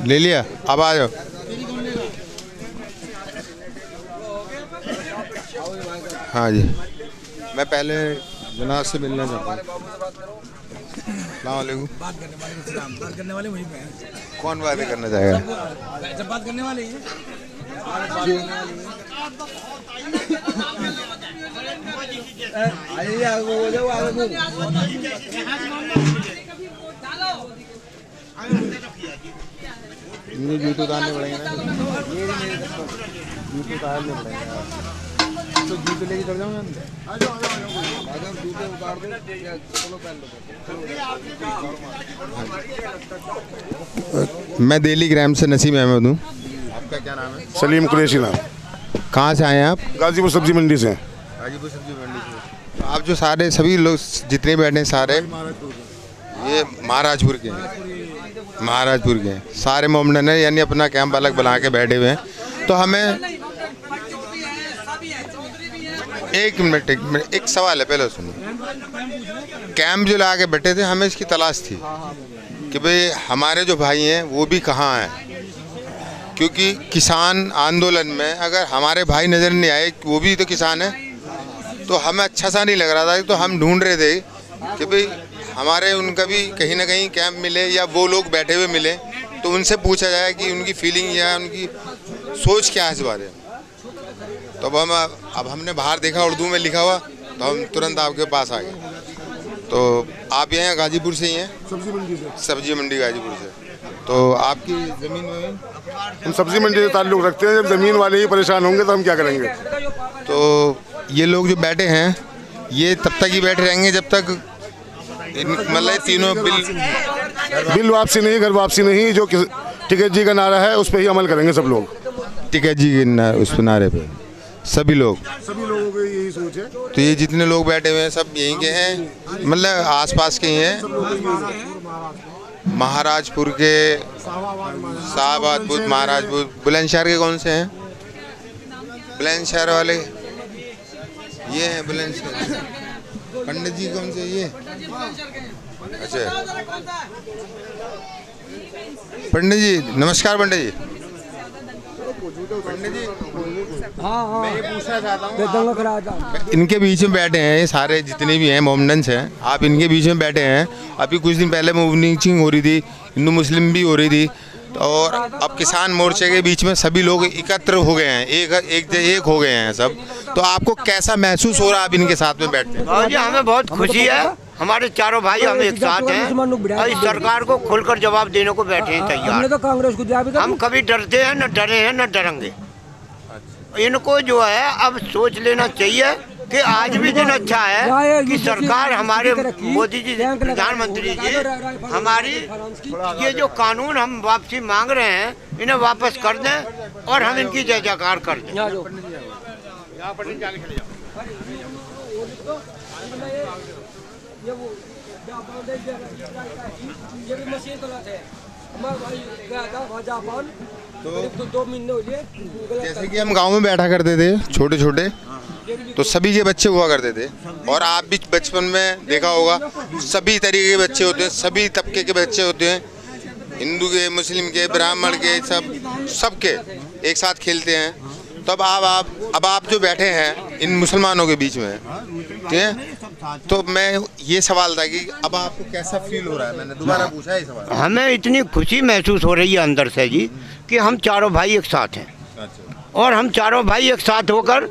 ले लिया, अब आ जाओ। हाँ जी, मैं पहले जनाब से मिलना चाहता हूँ। अस्सलाम वालेकुम। बात करने वाले वहीं पे हैं। कौन बातें करना चाहेगा? जब बात करने वाले हैं ये जूते उतारने पड़ेंगे ना, जूते उतारने पड़ेंगे। तो जूते लेके चल जाऊँगा, जूते उतार दो, चलो पहन लो। मैं दिल्ली ग्राम से नसीम अहमद हूँ। आपका क्या नाम है? सलीम कुरैशी नाम। कहाँ से आए हैं आप? गाजीपुर सब्जी मंडी से। गाजीपुर सब्जी मंडी से। तो आप जो सारे सभी लोग जितने बैठे हैं सारे ये महाराजपुर के हैं, महाराजपुर के हैं सारे मोमडन हैं, यानी अपना कैंप अलग बना के बैठे हुए हैं। तो हमें एक मिनट एक सवाल है, पहले सुनो। कैंप जो लगा के बैठे थे, हमें इसकी तलाश थी कि भाई हमारे जो भाई हैं वो भी कहाँ हैं, क्योंकि किसान आंदोलन में अगर हमारे भाई नज़र नहीं आए, वो भी तो किसान है, तो हमें अच्छा सा नहीं लग रहा था। तो हम ढूंढ रहे थे कि भाई हमारे उनका भी कहीं ना कहीं कैंप मिले या वो लोग बैठे हुए मिले, तो उनसे पूछा जाए कि उनकी फीलिंग या उनकी सोच क्या है इस बारे में। तो अब हमने बाहर देखा उर्दू में लिखा हुआ, तो हम तुरंत आपके पास आ गए। तो आप यहाँ गाजीपुर से ही हैं? सब्जी मंडी से। सब्जी मंडी गाजीपुर से। तो आपकी ज़मीन में? हम सब्जी मंडी से ताल्लुक़ रखते हैं। जब ज़मीन वाले ही परेशान होंगे तो हम क्या करेंगे? तो ये लोग जो बैठे हैं ये तब तक ही बैठे रहेंगे जब तक मतलब तीनों बिल वापसी नहीं, घर वापसी नहीं, जो टिकैत जी का नारा है उस पर ही अमल करेंगे सब लोग। टिकैत जी के उस नारे पे सभी लोगों की यही सोच है। तो ये जितने लोग बैठे हुए हैं सब यहीं के हैं, मतलब आसपास के ही हैं। महाराजपुर के, शाहबाद, महाराजपुर, बुलंदशहर के कौन से हैं? बुलंदशहर वाले ये हैं, बुलंदशहर। पंडित जी कौन से? ये अच्छा, पंडित जी नमस्कार। पंडित जी, पंडित जी मैं ये पूछना चाहता हूँ, इनके बीच में बैठे हैं ये सारे जितने भी हैं मोमडन्स हैं, आप इनके बीच में बैठे हैं। अभी कुछ दिन पहले मूवलिंचिंग हो रही थी, हिंदू मुस्लिम भी हो रही थी, और अब किसान मोर्चे के बीच में सभी लोग एकत्र हो गए हैं, एक हो गए हैं सब। तो आपको कैसा महसूस हो रहा है आप इनके साथ में बैठते हैं? जी हमें बहुत खुशी है, हमारे चारों भाई हम एक साथ हैं और इस सरकार को खुलकर जवाब देने को बैठे हैं तैयार। हम कभी डरते हैं न डरे हैं न डरेंगे। इनको जो है अब सोच लेना चाहिए कि आज भी दिन अच्छा है कि सरकार हमारे मोदी जी प्रधानमंत्री जी हमारी ये जो कानून हम वापसी मांग रहे हैं इन्हें वापस कर दें और हम इनकी जय जयकार कर दें। तो जैसे कि हम गांव में बैठा करते थे छोटे छोटे, तो सभी के बच्चे हुआ करते थे, और आप भी बचपन में देखा होगा सभी तरीके के बच्चे होते हैं, सभी तबके के बच्चे होते हैं, हिंदू के, मुस्लिम के, ब्राह्मण के, सबके एक साथ खेलते हैं। तो अब आप जो बैठे हैं इन मुसलमानों के बीच में, ठीक है, तो मैं ये सवाल था कि अब आपको कैसा फील हो रहा है? मैंने दोबारा पूछा है ये सवाल। हमें इतनी खुशी महसूस हो रही है अंदर से जी कि हम चारों भाई एक साथ हैं और हम चारों भाई एक साथ होकर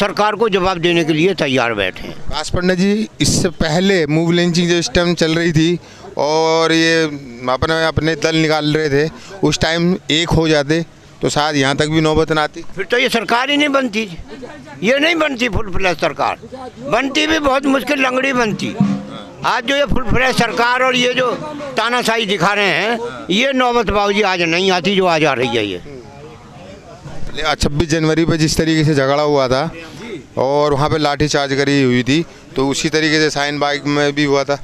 सरकार को जवाब देने के लिए तैयार बैठे हैं। काश पंडित जी, इससे पहले मूव लिंचिंग जो इस टाइम चल रही थी और ये अपने दल निकाल रहे थे, उस टाइम एक हो जाते तो शायद यहाँ तक भी नौबत ना आती। फिर तो ये सरकार ही नहीं बनती, ये नहीं बनती फुल फ्लैश सरकार, बनती भी बहुत मुश्किल लंगड़ी बनती। आज जो ये फुल फ्लैश सरकार और ये जो तानाशाही दिखा रहे हैं, ये नौबत बाबूजी आज नहीं आती जो आज आ रही है। ये 26 जनवरी पर जिस तरीके से झगड़ा हुआ था और वहाँ पे लाठीचार्ज करी हुई थी, तो उसी तरीके से शाहीन बाग में भी हुआ था,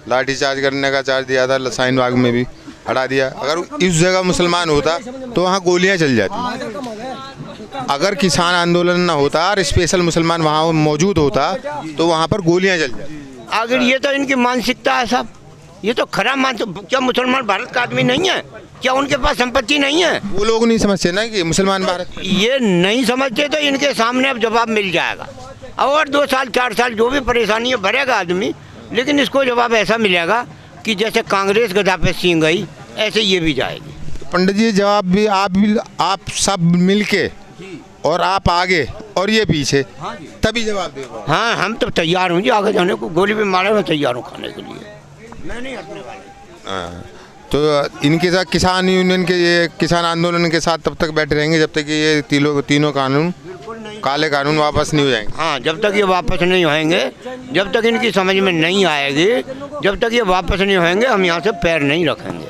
लाठीचार्ज करने का चार्ज दिया था, शाहीन बाग में भी हटा दिया। अगर इस जगह मुसलमान होता तो वहाँ गोलियाँ चल जाती। अगर किसान आंदोलन ना होता और स्पेशल मुसलमान वहाँ मौजूद होता तो वहाँ पर गोलियाँ चल जाती। आगे ये तो इनकी मानसिकता है सब, ये तो खराब क्या मुसलमान भारत का आदमी नहीं है क्या? उनके पास संपत्ति नहीं है? वो लोग नहीं समझते ना कि मुसलमान भारत, ये नहीं समझते तो इनके सामने अब जवाब मिल जाएगा। और 2 साल 4 साल जो भी परेशानी है भरेगा आदमी, लेकिन इसको जवाब ऐसा मिलेगा कि जैसे कांग्रेस गदा पे सींग गई ऐसे ये भी जाएगी। तो पंडित जी जवाब भी आप सब मिलके और आप आगे और ये पीछे, तभी जवाब देगा। हाँ हम तो तैयार हूँ जी आगे जाने को, गोली भी मारे मैं तैयार हूँ खाने के लिए, मैं नहीं हटने वाला। तो इनके साथ किसान यूनियन के, ये किसान आंदोलन के साथ तब तक बैठे रहेंगे जब तक कि ये तीनों कानून, काले कानून वापस नहीं हो जाएंगे। हाँ जब तक ये वापस नहीं होएंगे, जब तक इनकी समझ में नहीं आएगी, जब तक ये वापस नहीं होएंगे हम यहाँ से पैर नहीं रखेंगे।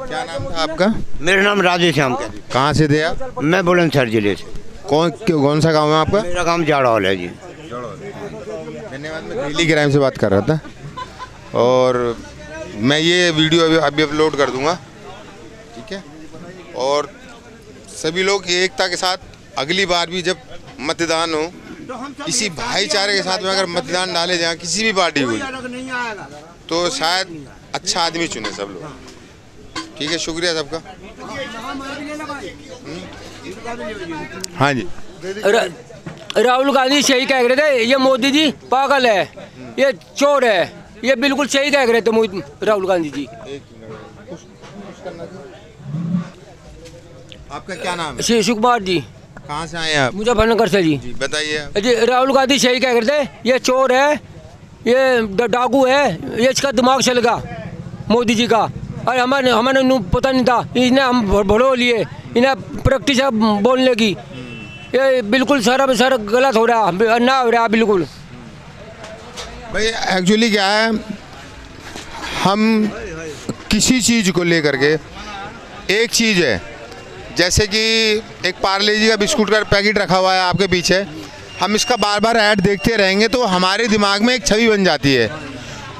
क्या नाम था आपका? मेरा नाम राधे श्याम। कहाँ से थे आप? मैं बुलंदशहर जिले से। कौन सा गाँव है आपका? मेरा गाँव जाड़ौल है जी। धन्यवाद। मैं दिल्ली क्राइम से बात कर रहा था और मैं ये वीडियो अभी अपलोड कर दूंगा, ठीक है? और सभी लोग एकता के साथ अगली बार भी जब मतदान हो, इसी भाईचारे के साथ में अगर मतदान डाले जाए किसी भी पार्टी को, तो शायद अच्छा आदमी चुने सब लोग। ठीक है, शुक्रिया सबका। हाँ जी। राहुल गांधी सही कह रहे थे, ये मोदी जी पागल है, ये चोर है, ये बिल्कुल सही कह रहे थे राहुल गांधी जी। आपका क्या नाम है? शिव कुमार जी। कहाँ से आए आप? मुजफ्फरनगर से जी। बताइए जी। राहुल गांधी सही कह रहे थे, ये चोर है, ये डाकू है, ये इसका दिमाग चल गया मोदी जी का। और हमारे पता नहीं था, इन्हें हम भड़ो लिए, इन्हें प्रैक्टिस बोलने की। ये बिल्कुल सारा गलत हो रहा, अन्याय हो रहा बिल्कुल। भाई एक्चुअली क्या है, हम किसी चीज़ को लेकर के, एक चीज़ है जैसे कि एक पार्ले जी का बिस्कुट का पैकेट रखा हुआ है आपके पीछे, हम इसका बार बार ऐड देखते रहेंगे तो हमारे दिमाग में एक छवि बन जाती है।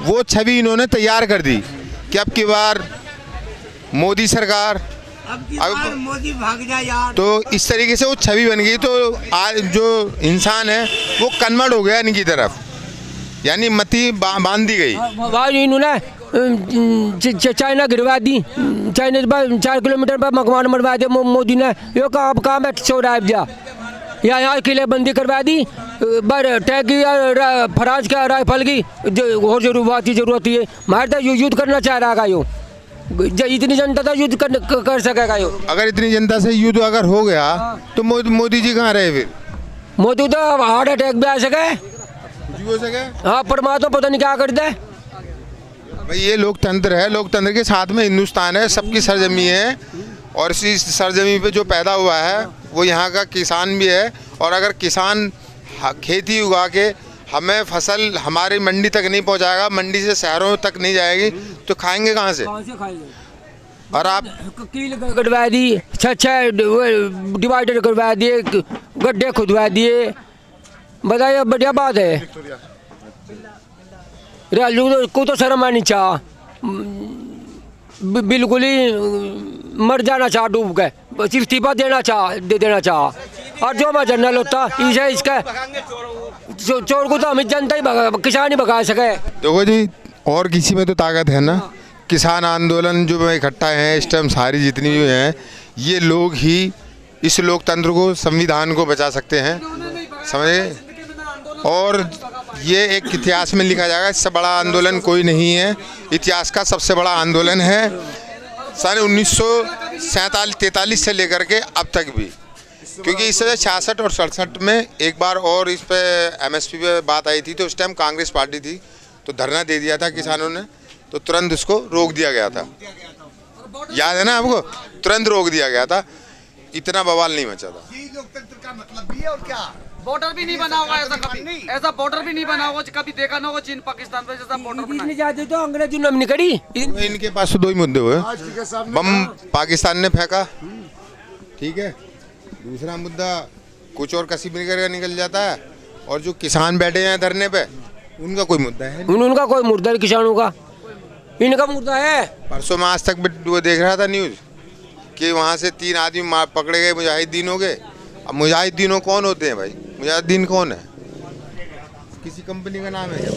वो छवि इन्होंने तैयार कर दी कि अब की बार मोदी सरकार, अब मोदी भाग जाए यार। तो इस तरीके से वो छवि बन गई। तो आज जो इंसान है वो कन्वर्ट हो गया इनकी तरफ, यानी मती बांध दी गई। इन्होंने चाइना गिरवा दी, चाइना 4 किलोमीटर पर मकान बनवा दिया मोदी ने। यो कहाँ बैठ सो रहा है, यहाँ किलेबंदी करवा दी, टैग की फराज का राइफल की और जरूरत है। हमारे तो युद्ध करना चाह रहा है, यो इतनी जनता था युद्ध कर सकेगा यो। अगर इतनी जनता से युद्ध अगर हो गया तो मोदी जी कहाँ रहे फिर? मोदी तो हार्ट अटैक भी आ सके, हो सके। हाँ परमात्मा पता नहीं क्या करता है भाई। ये लोकतंत्र है, लोकतंत्र के साथ में हिंदुस्तान है, सबकी सरजमी है, और इसी सरजमी पे जो पैदा हुआ है वो यहाँ का किसान भी है। और अगर किसान खेती उगा के हमें फसल हमारी मंडी तक नहीं पहुँचाएगा, मंडी से शहरों तक नहीं जाएगी, तो खाएंगे कहाँ से? और आप कील कटवा दी, 6 डिवाइडर करवा दिए, गड्ढे खुदवा दिए, बताइए बढ़िया बात है। राजू को तो शर्म आनी चाह, बिल्कुल ही मर जाना चाह डूब के, इस्तीफा देना चाह। और जो मैं जनरल होता इसे इसका चोर को तो हम जनता ही किसान ही भगा सके। देखो जी, और किसी में तो ताकत है ना। किसान आंदोलन जो इकट्ठा है इस टाइम, सारी जितनी भी हैं, ये लोग ही इस लोकतंत्र को, संविधान को बचा सकते हैं, समझे? और ये एक इतिहास में लिखा जाएगा, इससे बड़ा आंदोलन कोई नहीं है। इतिहास का सबसे बड़ा आंदोलन है सन 1947-43 से लेकर के अब तक भी, क्योंकि इस वजह 66 और 67 में एक बार और इस पे MSP पे बात आई थी, तो उस टाइम कांग्रेस पार्टी थी, तो धरना दे दिया था किसानों ने, तो तुरंत उसको रोक दिया गया था। याद है ना आपको? तुरंत रोक दिया गया था, इतना बवाल नहीं मचा था। लोकतंत्र का मतलब भी है। और क्या बॉर्डर भी नहीं बना हुआ, ऐसा कभी ऐसा बॉर्डर भी नहीं बना हुआ, कभी देखा ना हो चीन पाकिस्तान पे जैसा बॉर्डर बना जाते तो अंग्रेजों ने नहीं करी। इनके पास तो 2 ही मुद्दे हुए, बम पाकिस्तान ने फेंका, ठीक है, दूसरा मुद्दा कुछ और कश्मीर का निकल जाता है, और जो किसान बैठे हैं धरने पे उनका कोई मुद्दा है? उनका कोई मुद्दा है किसानों का, इनका मुद्दा है। परसों में आज तक वो देख रहा था न्यूज़ कि वहाँ से 3 आदमी पकड़े गए, मुजाहिदीनों के। अब मुजाहिदीनों कौन होते हैं भाई? मुजाहिदीन कौन है? किसी कंपनी का नाम है क्या?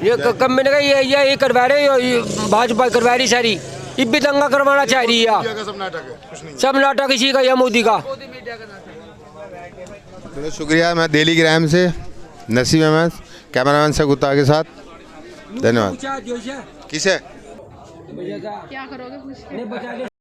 ये कंपनी का ये करवा रहे ये भाजपा करवा रही सारी, ये भी दंगा करवाना चाह रही है। इंडिया का सब नाटक है, कुछ नहीं। सब नाटक इसी का या मोदी का। चलो शुक्रिया। मैं दिल्ली ग्राम से नसीम अहमद, कैमरामैन से गुत्ता के साथ, धन्यवाद। किसे क्या करोगे?